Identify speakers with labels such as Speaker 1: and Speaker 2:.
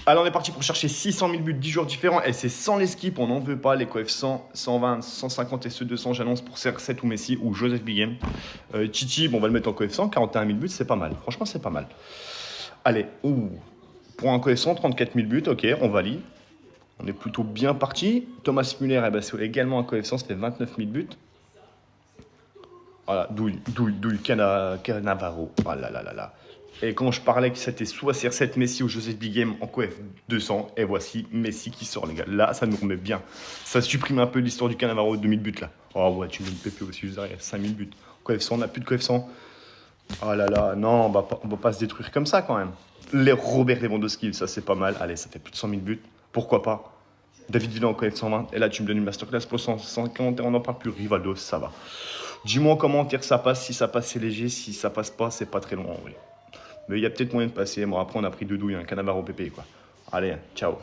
Speaker 1: Alors on est parti pour chercher 600 000 buts, 10 joueurs différents, et c'est sans les skips, on n'en veut pas, les coefficients 120, 150 et ceux 200, j'annonce pour CR7 ou Messi ou Joseph Bigem. Titi, bon, on va le mettre en coefficient, 41 000 buts, c'est pas mal, franchement c'est pas mal. Allez, pour un coefficient, 34 000 buts, ok, on valide. On est plutôt bien parti. Thomas Müller, eh ben, c'est également un coefficient, ça fait 29 000 buts. Voilà, douille, Cannavaro. Oh là là là là. Et quand je parlais que c'était soit CR7 Messi ou Joseph Bigem en coef 200, et voici Messi qui sort, les gars. Là, ça nous remet bien. Ça supprime un peu l'histoire du Cannavaro de 2000 buts, là. Oh ouais, tu mets une PP aussi, je dirais, 5000 buts. Coefficient, on n'a plus de coefficient. Oh là là, non, on va pas se détruire comme ça, quand même. Les Robert Lewandowski, ça, c'est pas mal. Allez, ça fait plus de 100 000 buts. Pourquoi pas? David Villa en coefficient 120. Et là, tu me donnes une masterclass pour 150 et on n'en parle plus. Rivaldo, ça va. Dis-moi en commentaire ça passe. Si ça passe, c'est léger. Si ça passe pas, c'est pas très long en vrai. Mais il y a peut-être moyen de passer. Bon, après, on a pris deux douilles, un Cannavaro PP, quoi. Allez, ciao.